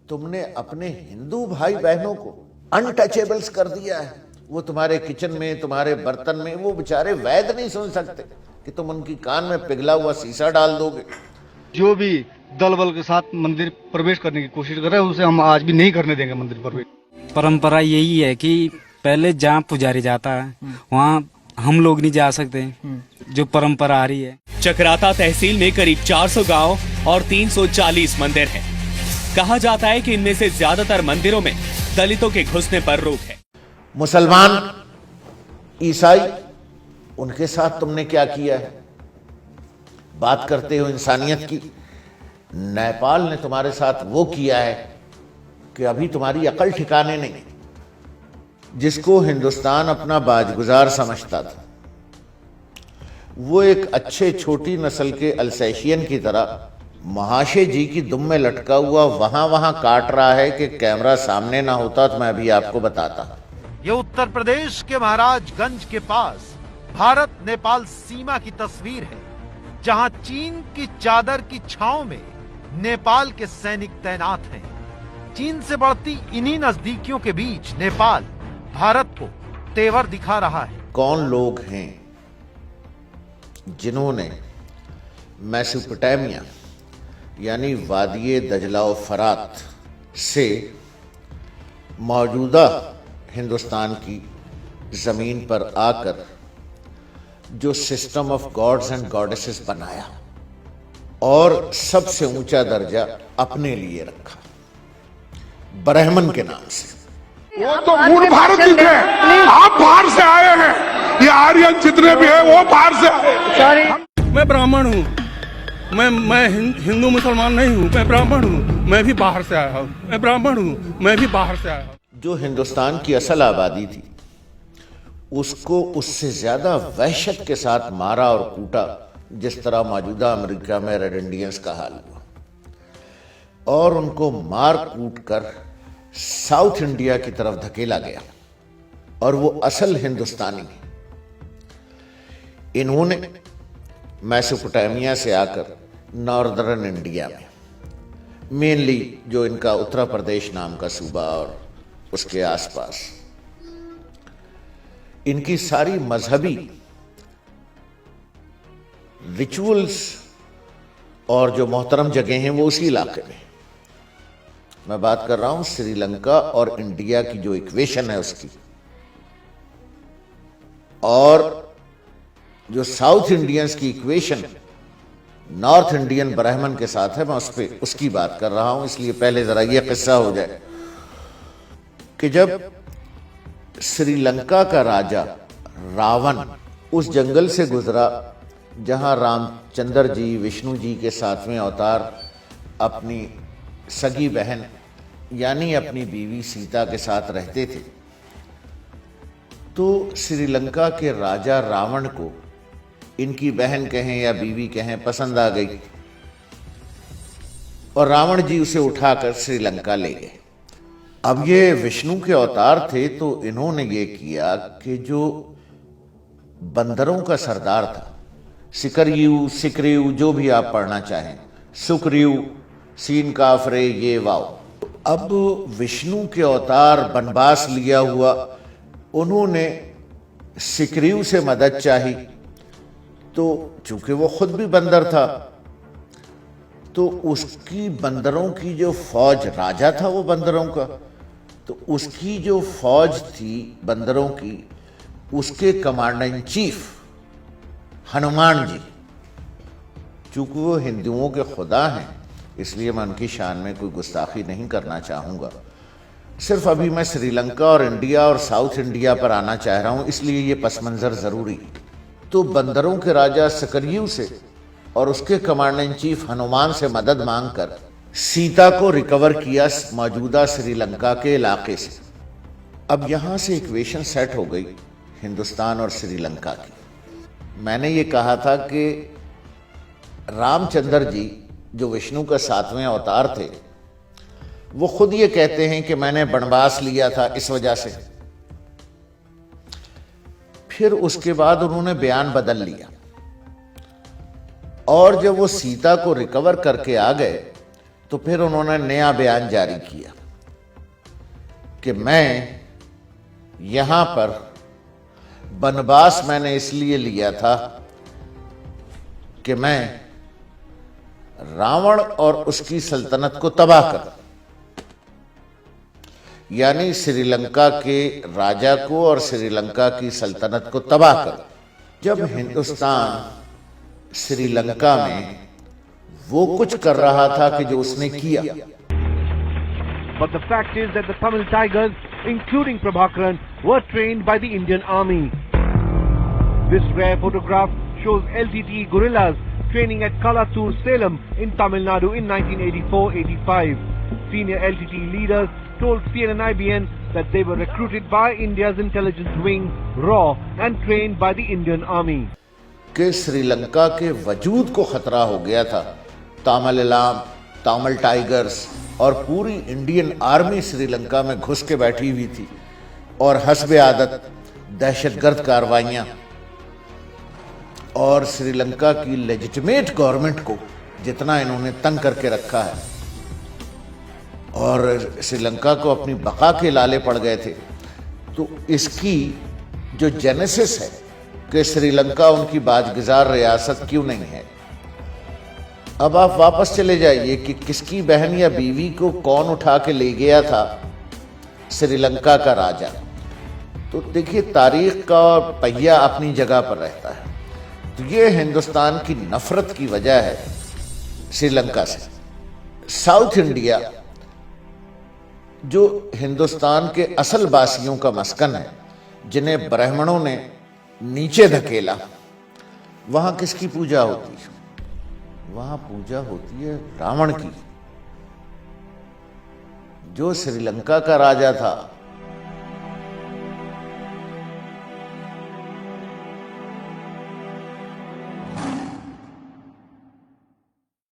तुमने अपने हिंदू भाई बहनों को अनटचेबल्स कर दिया है। वो तुम्हारे किचन में, तुम्हारे बर्तन में, वो बेचारे वैद नहीं सुन सकते कि तुम उनकी कान में पिघला हुआ शीशा डाल दोगे। जो भी दल बल के साथ मंदिर प्रवेश करने की कोशिश कर रहे हैं उसे हम आज भी नहीं करने देंगे मंदिर प्रवेश। परंपरा यही है कि पहले जहाँ पुजारी जाता है वहाँ हम लोग नहीं जा सकते, जो परंपरा आ रही है। चकराता तहसील में करीब 400 गांव और 340 मंदिर हैं। कहा जाता है कि इनमें से ज्यादातर मंदिरों में दलितों के घुसने पर रोक है। मुसलमान, ईसाई, उनके साथ तुमने क्या किया है? बात करते हो इंसानियत की। नेपाल ने तुम्हारे साथ वो किया है कि अभी तुम्हारी अकल ठिकाने नहीं। जिसको हिंदुस्तान अपना बाजगुजार समझता था, वो एक अच्छे छोटी नस्ल के अल्सैशियन की तरह महाशय जी की दुम में लटका हुआ वहां काट रहा है कि कैमरा सामने ना होता तो मैं अभी आपको बताता। ये उत्तर प्रदेश के महाराजगंज के पास भारत नेपाल सीमा की तस्वीर है, जहां चीन की चादर की छांव में नेपाल के सैनिक तैनात हैं। चीन से बढ़ती इन्हीं नजदीकियों के बीच नेपाल भारत को तेवर दिखा रहा है। कौन लोग हैं जिन्होंने मेसोपोटामिया यानी वादिये दजला और फरात से मौजूदा हिंदुस्तान की जमीन पर आकर जो system of gods and goddesses बनाया और सबसे ऊंचा दर्जा अपने लिए रखा, ब्राह्मण के नाम से। वो तो मूल भारतीय थे, आप बाहर से आए हैं। ये आर्यन जितने भी है वो बाहर से आए। मैं ब्राह्मण हूँ, मैं हिंदू मुसलमान नहीं हूँ, मैं ब्राह्मण हूँ, मैं भी बाहर से आया हूँ। मैं ब्राह्मण हूँ, मैं भी बाहर से आया हूँ। जो हिंदुस्तान की असल आबादी थी उसको उससे ज्यादा वहशत के साथ मारा और कूटा, जिस तरह मौजूदा अमेरिका में रेड इंडियंस का हाल हुआ। और उनको मार कूट कर साउथ इंडिया की तरफ धकेला गया और वो असल हिंदुस्तानी इन्होंने मेसोपोटामिया से आकर नॉर्दर्न इंडिया में, मेनली जो इनका उत्तर प्रदेश नाम का सूबा और उसके आसपास, इनकी सारी मजहबी रिचुअल्स और जो मोहतरम जगह हैं वो उसी इलाके में। मैं बात कर रहा हूं श्रीलंका और इंडिया की जो इक्वेशन है उसकी, और जो साउथ इंडियंस की इक्वेशन नॉर्थ इंडियन ब्राह्मण के साथ है, मैं उसकी बात कर रहा हूं। इसलिए पहले जरा यह किस्सा हो जाए कि जब श्रीलंका का राजा रावण उस जंगल से गुजरा जहां रामचंद्र जी विष्णु जी के 7वें अवतार अपनी सगी बहन यानी अपनी बीवी सीता के साथ रहते थे, तो श्रीलंका के राजा रावण को इनकी बहन कहें या बीवी कहें पसंद आ गई और रावण जी उसे उठाकर श्रीलंका ले गए। अब ये विष्णु के अवतार थे, तो इन्होंने ये किया कि जो बंदरों का सरदार था, सिकरयू सिकरयू जो भी आप पढ़ना चाहें, सुकरयू सीन काफरे ये वाव, अब विष्णु के अवतार बनवास लिया हुआ, उन्होंने सिकरयू से मदद चाही। तो चूंकि वो खुद भी बंदर था, तो उसकी बंदरों की जो फौज, राजा था वो बंदरों का, तो उसकी जो फौज थी बंदरों की, उसके commander in chief Hanuman ji, चूंकि वो हिंदुओं के खुदा हैं इसलिए मैं उनकी शान में कोई गुस्ताखी नहीं करना चाहूँगा। सिर्फ अभी मैं श्रीलंका और इंडिया और साउथ इंडिया पर आना चाह रहा हूँ, इसलिए ये पस मंज़र ज़रूरी। तो बंदरों के राजा सकरयू से और उसके कमांडर इन चीफ हनुमान से मदद मांगकर सीता को रिकवर किया मौजूदा श्रीलंका के इलाके से। अब यहाँ से इक्वेशन सेट हो गई हिंदुस्तान और श्रीलंका की। मैंने ये कहा था कि रामचंद्र जी जो विष्णु का 7वें अवतार थे, वो खुद ये कहते हैं कि मैंने वनवास लिया था इस वजह से। फिर उसके बाद उन्होंने बयान बदल लिया और जब वो सीता को रिकवर करके आ गए तो फिर उन्होंने नया बयान जारी किया कि मैं यहां पर वनवास मैंने इसलिए लिया था कि मैं रावण और उसकी सल्तनत को तबाह कर, यानी श्रीलंका के राजा को और श्रीलंका की सल्तनत को तबाह कर। जब हिंदुस्तान श्रीलंका में वो कुछ कर रहा था कि जो उसने किया। But the fact is that the Tamil Tigers, including Prabhakaran, were trained by the Indian Army. This rare photograph shows LTTE guerrillas training at Kalatur, Salem in Tamil Nadu in 1984-85. Senior LTTE leaders told CNN-IBN that they were recruited by India's intelligence wing, RAW, and trained by the Indian Army. कि श्रीलंका के वजूद को खतरा हो गया था। तामिल इलाम, तामिल tigers और पूरी इंडियन आर्मी श्रीलंका में घुस के बैठी हुई थी और हस्बे आदत दहशतगर्द कार्रवाइयां और श्रीलंका की लेजिटिमेट गवर्नमेंट को जितना इन्होंने तंग करके रखा है और श्रीलंका को अपनी बका के लाले पड़ गए थे। तो इसकी जो जेनेसिस है कि श्रीलंका उनकी बाजगुजार रियासत क्यों नहीं है। अब आप वापस चले जाइए कि किसकी बहन या बीवी को कौन उठा के ले गया था श्रीलंका का राजा। तो देखिए, तारीख का पहिया अपनी जगह पर रहता है। तो ये हिंदुस्तान की नफरत की वजह है श्रीलंका से। साउथ इंडिया जो हिंदुस्तान के असल वासियों का मस्कन है, जिन्हें ब्राह्मणों ने नीचे धकेला, वहां किसकी पूजा होती है? वहां पूजा होती है रावण की। जो श्रीलंका का राजा था